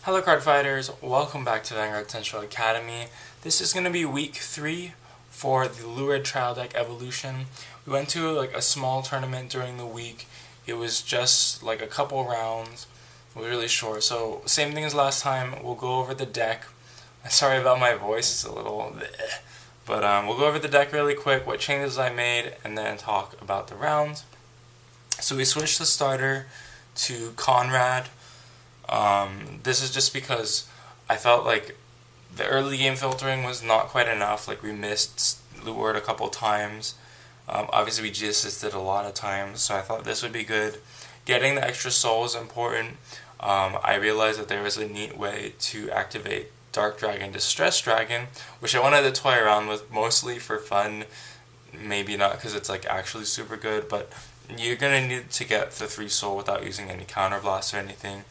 Hello Cardfighters, welcome back to Vanguard Central Academy. This is going to be week 3 for the Luard trial deck evolution. We went to a small tournament during the week. It was just like a couple rounds. It was really short. So same thing as last time, we'll go over the deck. Sorry about my voice, it's a little bleh. But we'll go over the deck really quick, what changes I made, and then talk about the rounds. So we switched the starter to Conrad. This is just because I felt like the early game filtering was not quite enough. Like we missed Luard a couple times. Obviously we G-assisted a lot of times, so I thought this would be good. Getting the extra soul is important. I realized that there was a neat way to activate Dark Dragon, Distress Dragon, which I wanted to toy around with mostly for fun. Maybe not because it's actually super good, but you're going to need to get the 3 soul without using any counterblast or anything.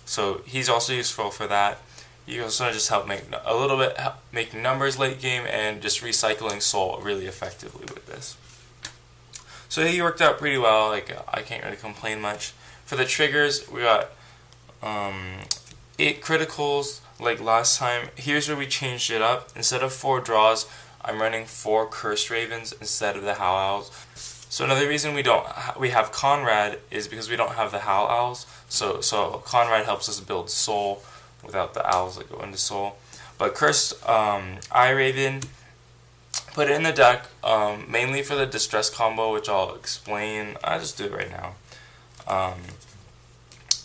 So he's also useful for that. He also just help make a little bit making numbers late game and just recycling soul really effectively with this. So he worked out pretty well. I can't really complain much. For the triggers, we got 8 criticals like last time. Here's where we changed it up. Instead of 4 draws, I'm running 4 Cursed Ravens instead of the Howl Owls. So another reason we have Conrad is because we don't have the Howl Owls. So Conrad helps us build soul without the owls that go into soul. But Cursed Eye Raven, put it in the deck mainly for the distress combo, which I'll explain. I'll just do it right now.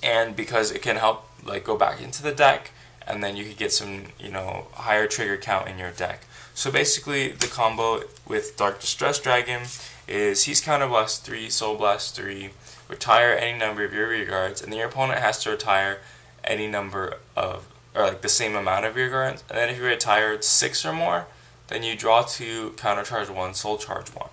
And because it can help go back into the deck, and then you could get some higher trigger count in your deck. So basically the combo with Dark Distress Dragon is he's Counterblast 3, Soul Blast 3, retire any number of your rear guards, and then your opponent has to retire any number of, or the same amount of rear guards, and then if you retired 6 or more, then you draw 2, counter charge 1, soul charge 1.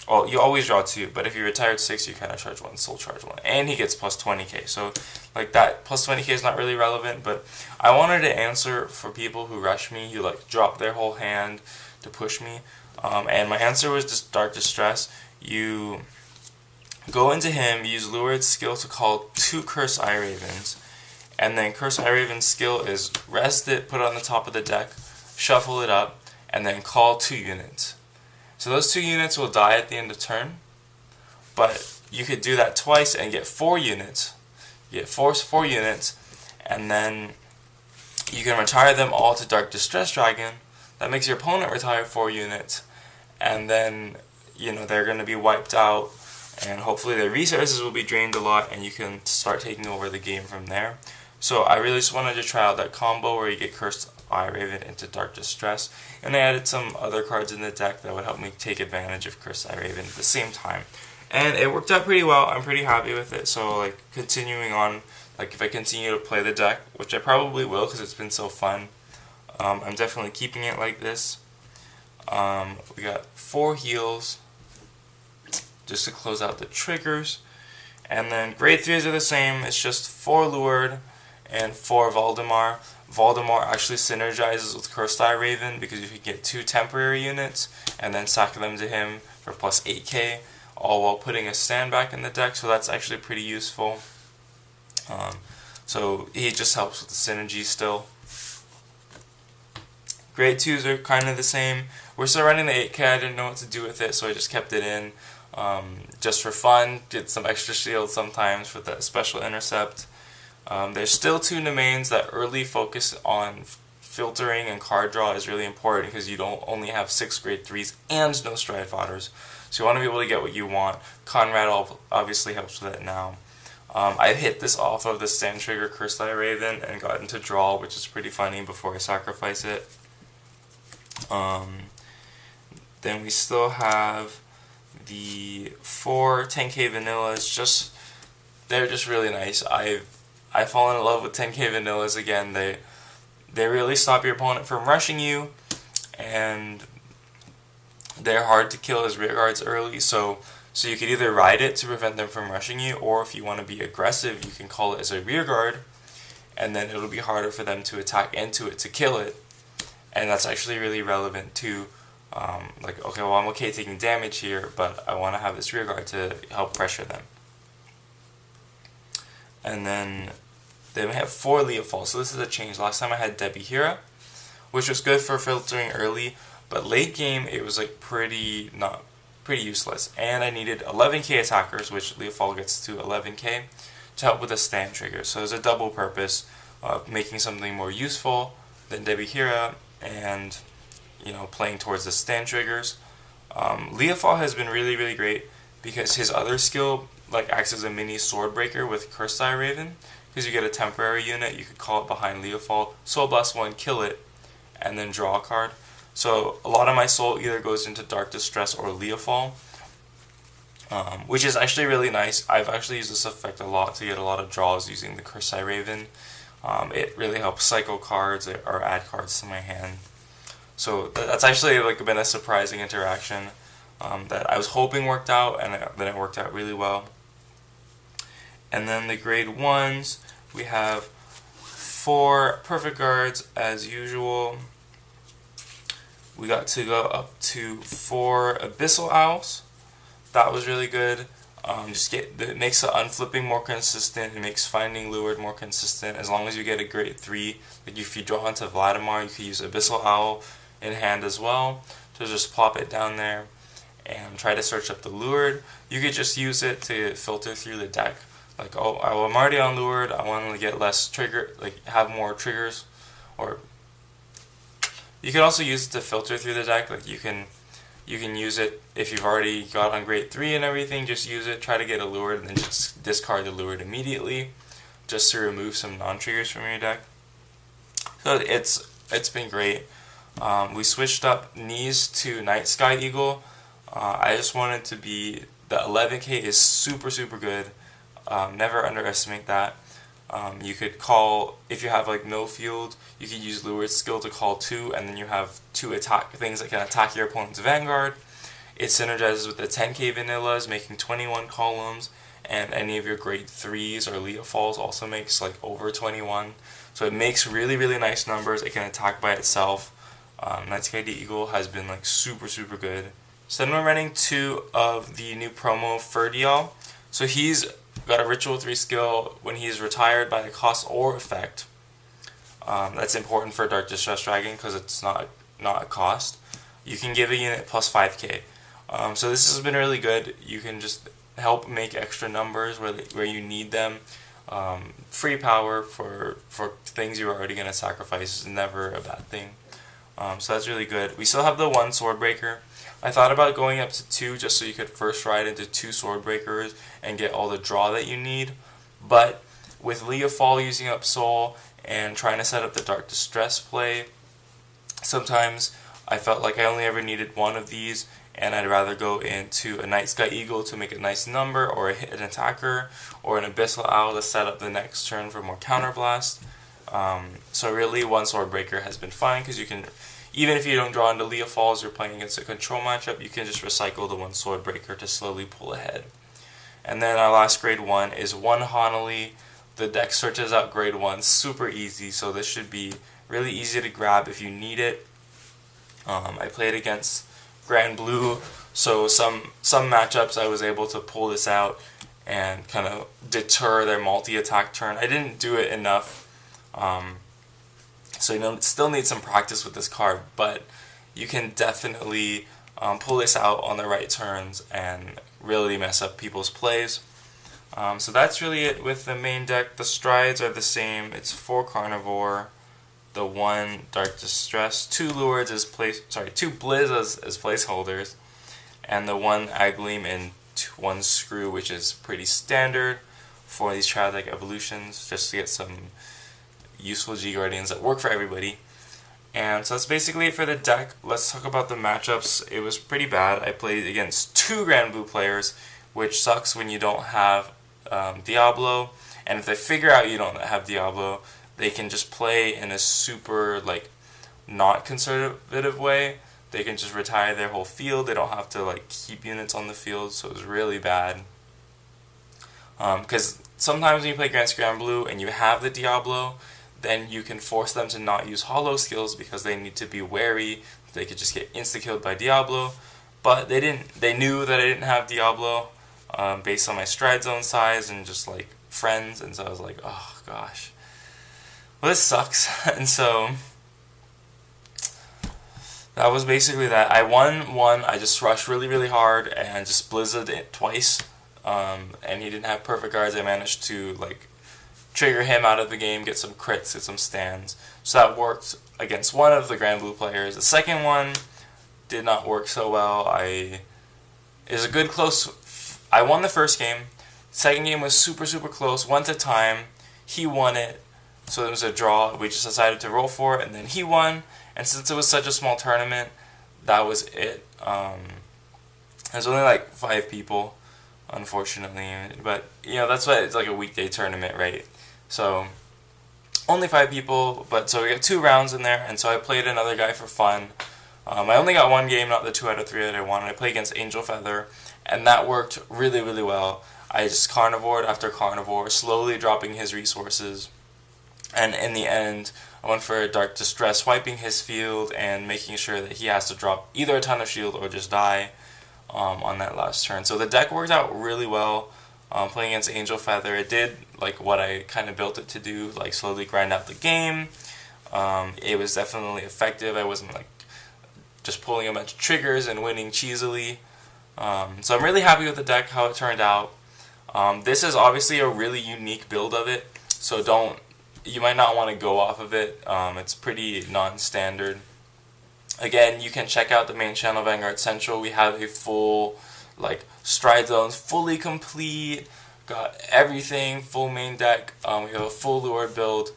Well, you always draw 2, but if you retired 6, you counter charge 1, soul charge 1, and he gets plus 20k, so that plus 20k is not really relevant, but I wanted to answer for people who rush me, who drop their whole hand to push me. And my answer was just Dark Distress. You go into him, use Luard's skill to call 2 Cursed Eye Ravens, and then Cursed Eye Raven's skill is rest it, put it on the top of the deck, shuffle it up, and then call 2 units. So those 2 units will die at the end of turn, but you could do that twice and get 4 units. You get 4 units, and then you can retire them all to Dark Distress Dragon. That makes your opponent retire 4 units, and then they're going to be wiped out, and hopefully their resources will be drained a lot, and you can start taking over the game from there. So I really just wanted to try out that combo where you get Cursed Eye Raven into Dark Distress, and I added some other cards in the deck that would help me take advantage of Cursed Eye Raven at the same time. And it worked out pretty well. I'm pretty happy with it. So continuing on, if I continue to play the deck, which I probably will because it's been so fun, I'm definitely keeping it like this. We got 4 heals just to close out the triggers, and then grade 3s are the same. It's just 4 Luard and 4 Valdemar. Valdemar actually synergizes with Cursed Eye Raven because you can get 2 temporary units and then sack them to him for plus 8k, all while putting a stand back in the deck, so that's actually pretty useful. So he just helps with the synergy still. Grade 2s are kind of the same. We're still running the 8k, I didn't know what to do with it, so I just kept it in just for fun. Get some extra shield sometimes for the special intercept. There's still 2 domains that early focus on filtering and card draw is really important because you don't only have 6 grade 3s and no stride fodders. So you want to be able to get what you want. Conrad obviously helps with it now. I hit this off of the stand trigger Cursed Eye Raven and got into draw, which is pretty funny before I sacrifice it. Then we still have the 4 10k vanillas. They're just really nice. I've fallen in love with 10k vanillas again. They really stop your opponent from rushing you, and they're hard to kill as rear guards early. So you could either ride it to prevent them from rushing you, or if you want to be aggressive, you can call it as a rear guard, and then it'll be harder for them to attack into it to kill it. And that's actually really relevant too. Okay, well, I'm okay taking damage here, but I want to have this rear guard to help pressure them. And then They have 4 Leofals, so this is a change. Last time I had Debihira, which was good for filtering early, but late game it was like pretty useless. And I needed 11k attackers, which Leofal gets to 11k, to help with the stand trigger. So there's a double purpose of making something more useful than Debihira and, you know, playing towards the stand triggers. Leofal has been really, really great because his other skill like acts as a mini sword breaker with Cardfight Raven, because you get a temporary unit, you could call it behind Leofal, Soul Blast 1, kill it, and then draw a card. So a lot of my soul either goes into Dark Distress or Leofal, which is actually really nice. I've actually used this effect a lot to get a lot of draws using the Cardfight Raven. It really helps cycle cards or add cards to my hand. So that's actually like been a surprising interaction that I was hoping worked out, and then it worked out really well. And then the grade 1s, we have 4 perfect guards as usual. We got to go up to 4 Abyssal Owls. That was really good. It makes the unflipping more consistent. It makes finding Luard more consistent. As long as you get a grade 3, like if you draw into Vladimir, you could use Abyssal Owl in hand as well. So just plop it down there and try to search up the Luard. You could just use it to filter through the deck. Like, oh, I'm already on Luard, I want to get less trigger, like have more triggers. Or you can also use it to filter through the deck. Like you can use it if you've already got on grade 3 and everything, just use it, try to get a Luard, and then just discard the Luard immediately, just to remove some non-triggers from your deck. So it's been great. We switched up knees to Night Sky Eagle. I just wanted to be, the 11k is super, super good. Never underestimate that. You could call, if you have like no field, you could use Luard's skill to call 2, and then you have 2 attack things that can attack your opponent's Vanguard. It synergizes with the 10k vanillas, making 21 columns, and any of your grade 3s or Leofals also makes like over 21. So it makes really, really nice numbers. It can attack by itself. Night Sky Eagle has been like super, super good. So then we're running 2 of the new promo Ferdial. So he's got a Ritual 3 skill when he's retired by the cost or effect. That's important for Dark Distress Dragon because it's not a cost. You can give a unit plus 5k. So this has been really good. You can just help make extra numbers where you need them. Free power for things you're already going to sacrifice is never a bad thing. So that's really good. We still have the 1 Swordbreaker. I thought about going up to 2 just so you could first ride into 2 Swordbreakers and get all the draw that you need. But with Leofal using up Soul and trying to set up the Dark Distress play, sometimes I felt like I only ever needed 1 of these, and I'd rather go into a Night Sky Eagle to make a nice number, or a hit an attacker, or an Abyssal Owl to set up the next turn for more counterblast. So really 1 Swordbreaker has been fine because you can, even if you don't draw into Leofals, you're playing against a control matchup, you can just recycle the 1 Swordbreaker to slowly pull ahead. And then our last grade 1 is 1 Honolly. The deck searches out grade 1 super easy, so this should be really easy to grab if you need it. I played against Grand Blue, so some matchups I was able to pull this out and kind of deter their multi-attack turn. I didn't do it enough, so you still need some practice with this card, but you can definitely pull this out on the right turns and really mess up people's plays. So that's really it with the main deck. The strides are the same. It's 4 Carnivore, the 1 Dark Distress, 2 Luards as 2 Blizz as placeholders, and the 1 Agleam and 1 Screw, which is pretty standard for these trial deck evolutions, just to get some useful G Guardians that work for everybody. And so that's basically it for the deck. Let's talk about the matchups. It was pretty bad. I played against 2 Grand Blue players, which sucks when you don't have Diablo, and if they figure out you don't have Diablo, they can just play in a super not conservative way. They can just retire their whole field. They don't have to keep units on the field, so it was really bad. Because sometimes when you play against Grand Blue and you have the Diablo, then you can force them to not use hollow skills because they need to be wary. They could just get insta-killed by Diablo. But they didn't. They knew that I didn't have Diablo based on my stride zone size and just friends, and so I was like, oh gosh. well, this sucks. And so that was basically that. I won one. I just rushed really, really hard and just blizzarded it twice. And he didn't have perfect guards. I managed to like trigger him out of the game, get some crits, get some stands. So that worked against one of the Grand Blue players. The second one did not work so well. It was a good close. I won the first game. Second game was super, super close. Went to time. He won it. So it was a draw. We just decided to roll for it, and then he won. And since it was such a small tournament, that was it. There's only like 5 people, unfortunately. But, you know, that's why it's like a weekday tournament, right? So, only 5 people. But so we got 2 rounds in there, and so I played another guy for fun. I only got 1 game, not the 2 out of 3 that I wanted. I played against Angel Feather, and that worked really, really well. I just carnivored after carnivore, slowly dropping his resources. And in the end, I went for a Dark Distress, wiping his field and making sure that he has to drop either a ton of shield or just die on that last turn. So the deck worked out really well. Playing against Angel Feather, it did like what I kind of built it to do, like slowly grind out the game. It was definitely effective. I wasn't like just pulling a bunch of triggers and winning cheesily. So I'm really happy with the deck, how it turned out. This is obviously a really unique build of it, so you might not want to go off of it. It's pretty non-standard. Again, you can check out the main channel, Vanguard Central. We have a full, like, stride zones, fully complete, got everything, full main deck. We have a full Luard build,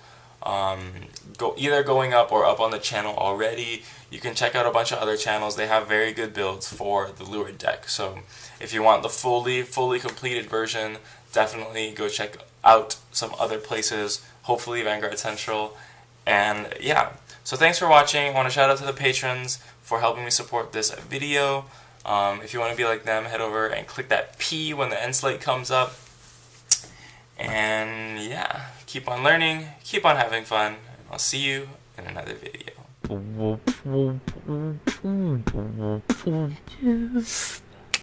either going up or up on the channel already. You can check out a bunch of other channels. They have very good builds for the Luard deck. So if you want the fully completed version, definitely go check out some other places, hopefully Vanguard Central. And yeah, so thanks for watching. I want to shout out to the patrons for helping me support this video. If you want to be like them, head over and click that P when the end slate comes up. And yeah, keep on learning, keep on having fun, and I'll see you in another video.